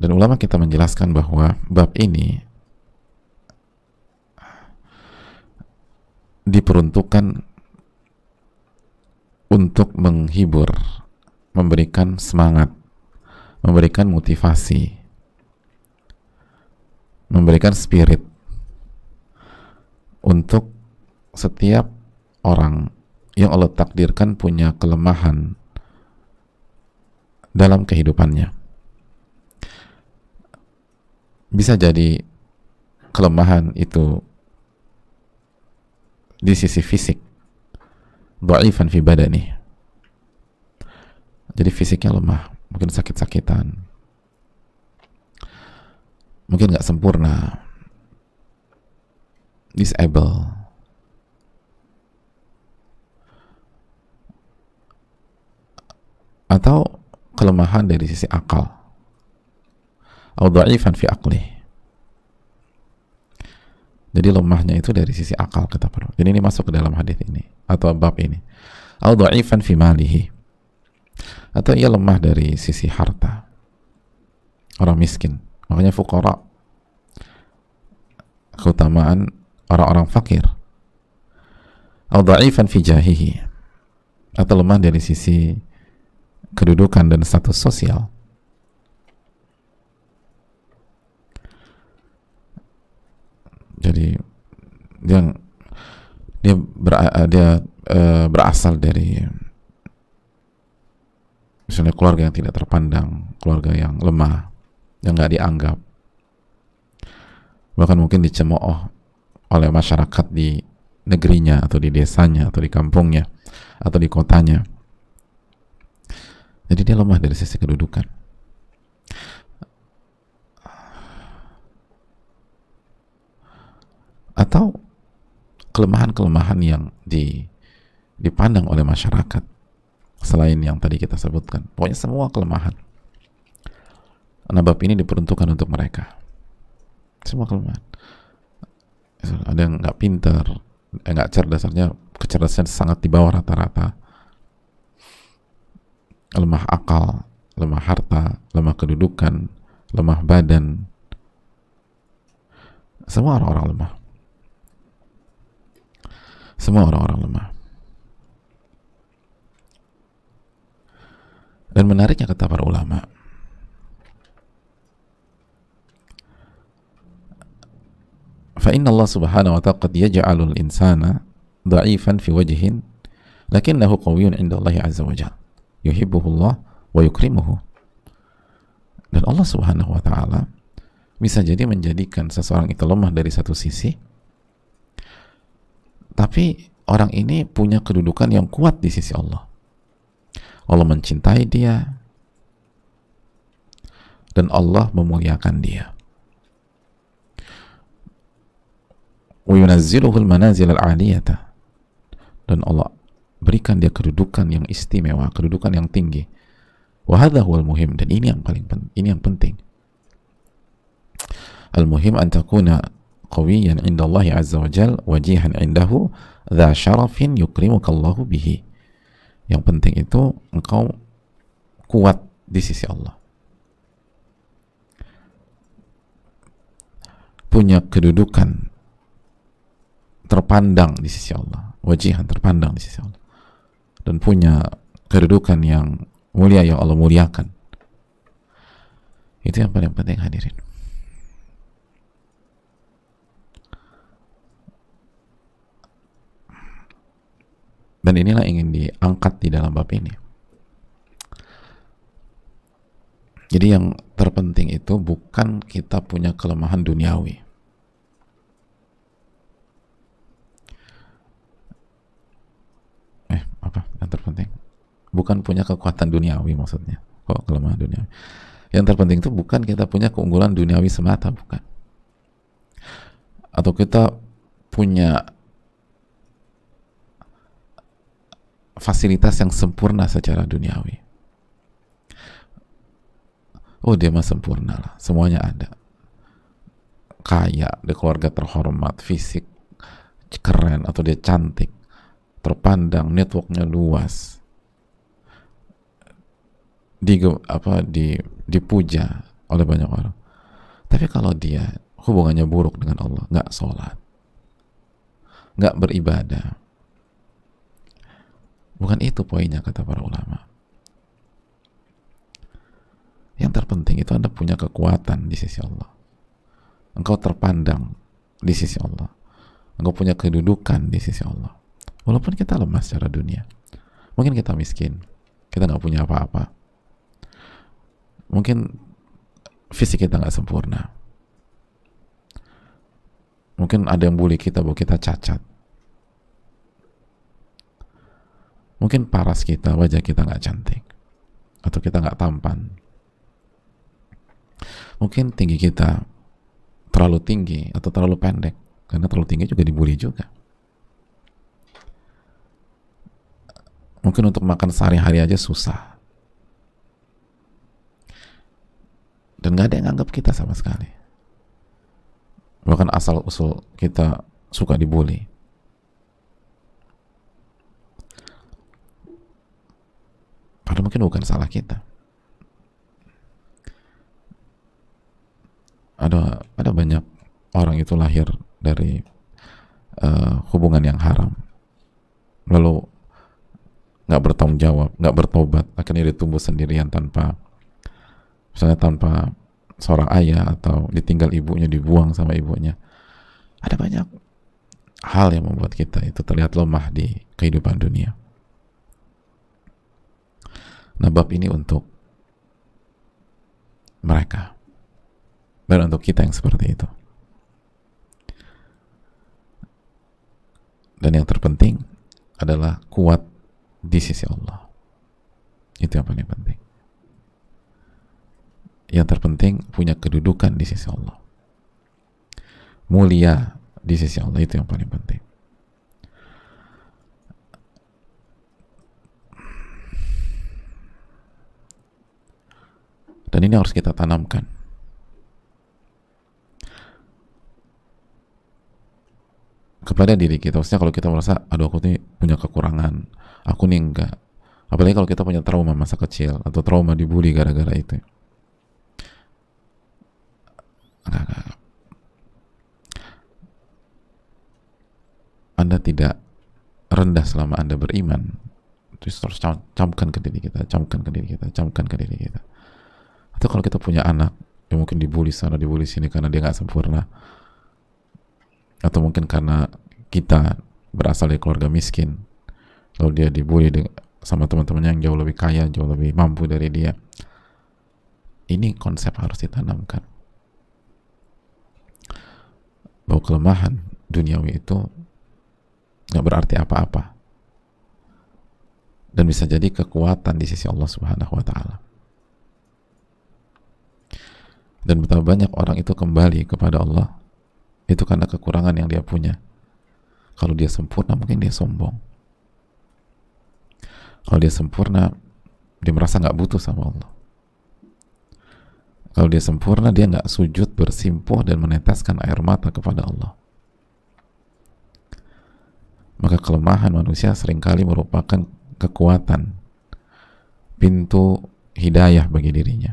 Dan ulama kita menjelaskan bahwa bab ini diperuntukkan untuk menghibur, memberikan semangat, memberikan motivasi, memberikan spirit untuk setiap orang yang Allah takdirkan punya kelemahan dalam kehidupannya. Bisa jadi kelemahan itu di sisi fisik, dha'ifan fi badani, jadi fisiknya lemah, mungkin sakit-sakitan, mungkin nggak sempurna, disable, atau kelemahan dari sisi akal, atau dha'ifan fi aqli. Jadi lemahnya itu dari sisi akal, kata para. Jadi ini masuk ke dalam hadis ini atau bab ini. Au dha'ifan fi malihi. Atau ia lemah dari sisi harta. Orang miskin. Makanya fuqara, keutamaan orang-orang fakir. Au dha'ifan fi jahihi. Atau lemah dari sisi kedudukan dan status sosial. Jadi dia berasal dari misalnya keluarga yang tidak terpandang, keluarga yang lemah, yang nggak dianggap, bahkan mungkin dicemooh oleh masyarakat di negerinya atau di desanya atau di kampungnya atau di kotanya. Jadi dia lemah dari sisi kedudukan. Atau kelemahan-kelemahan yang dipandang oleh masyarakat selain yang tadi kita sebutkan. Pokoknya semua kelemahan. Nah, bab ini diperuntukkan untuk mereka. Semua kelemahan. Ada yang nggak pintar, nggak cerdas, artinya kecerdasan sangat di bawah rata-rata. Lemah akal, lemah harta, lemah kedudukan, lemah badan. Semua orang-orang lemah. Semua orang-orang lemah. Dan menariknya kata para ulama, fa inna Allah subhanahu wa ta'ala qad yaj'alul insana dha'ifan fi wajhin lakinnahu qawiyyun 'inda Allah azza wa jalla yuhibbuhu Allah wa yukrimuhu. Dan Allah subhanahu wa ta'ala bisa jadi menjadikan seseorang itu lemah dari satu sisi, tapi orang ini punya kedudukan yang kuat di sisi Allah. Allah mencintai dia dan Allah memuliakan dia. Wa yunazziluhu al-manazil al-'aliyata, dan Allah berikan dia kedudukan yang istimewa, kedudukan yang tinggi. Wa hadha huwal muhim, dan ini yang paling penting. Al-muhim an takuna qawiyan 'inda Allah azza wa jalla wajihan 'indahu dha syarafin yukrimuka Allah bihi. Yang penting itu engkau kuat di sisi Allah, punya kedudukan terpandang di sisi Allah, wajihan terpandang di sisi Allah, dan punya kedudukan yang mulia yang Allah muliakan. Itu yang paling penting, hadirin. Dan inilah ingin diangkat di dalam bab ini. Jadi yang terpenting itu bukan kita punya kelemahan duniawi. Apa yang terpenting? Bukan punya kekuatan duniawi maksudnya. Kok kelemahan duniawi? Yang terpenting itu bukan kita punya keunggulan duniawi semata, bukan. Atau kita punya fasilitas yang sempurna secara duniawi. Oh, dia mah sempurna lah, semuanya ada. Kaya, dia keluarga terhormat, fisik keren, atau dia cantik, terpandang, networknya luas, dipuja oleh banyak orang. Tapi kalau dia hubungannya buruk dengan Allah, nggak sholat, nggak beribadah, bukan itu poinnya kata para ulama. Yang terpenting itu Anda punya kekuatan di sisi Allah. Engkau terpandang di sisi Allah. Engkau punya kedudukan di sisi Allah. Walaupun kita lemah secara dunia. Mungkin kita miskin. Kita nggak punya apa-apa. Mungkin fisik kita nggak sempurna. Mungkin ada yang bully kita bahwa kita cacat. Mungkin paras kita, wajah kita nggak cantik. Atau kita nggak tampan. Mungkin tinggi kita terlalu tinggi atau terlalu pendek, karena terlalu tinggi juga dibully juga. Mungkin untuk makan sehari-hari aja susah, dan nggak ada yang anggap kita sama sekali. Bahkan asal usul kita suka dibully. Padahal mungkin bukan salah kita. Ada banyak orang itu lahir dari hubungan yang haram, lalu nggak bertanggung jawab, nggak bertobat, akhirnya dia tumbuh sendirian misalnya tanpa seorang ayah, atau ditinggal ibunya, dibuang sama ibunya. Ada banyak hal yang membuat kita itu terlihat lemah di kehidupan dunia. Nah, bab ini untuk mereka dan untuk kita yang seperti itu. Dan yang terpenting adalah kuat di sisi Allah. Itu yang paling penting. Yang terpenting punya kedudukan di sisi Allah. Mulia di sisi Allah, itu yang paling penting. Dan ini harus kita tanamkan. Kepada diri kita. Maksudnya kalau kita merasa, aduh aku nih punya kekurangan, aku nih enggak. Apalagi kalau kita punya trauma masa kecil, atau trauma dibully gara-gara itu. Enggak. Anda tidak rendah selama Anda beriman. Terus terus camkan ke diri kita, camkan ke diri kita, camkan ke diri kita. Atau kalau kita punya anak yang mungkin dibully sana, dibully sini karena dia nggak sempurna, atau mungkin karena kita berasal dari keluarga miskin, lalu dia dibully sama teman-temannya yang jauh lebih kaya, jauh lebih mampu dari dia. Ini konsep harus ditanamkan, bahwa kelemahan duniawi itu nggak berarti apa-apa, dan bisa jadi kekuatan di sisi Allah Subhanahu wa Ta'ala. Dan betapa banyak orang itu kembali kepada Allah itu karena kekurangan yang dia punya. Kalau dia sempurna, mungkin dia sombong. Kalau dia sempurna, dia merasa nggak butuh sama Allah. Kalau dia sempurna, dia nggak sujud, bersimpuh, dan meneteskan air mata kepada Allah. Maka kelemahan manusia seringkali merupakan kekuatan, pintu hidayah bagi dirinya.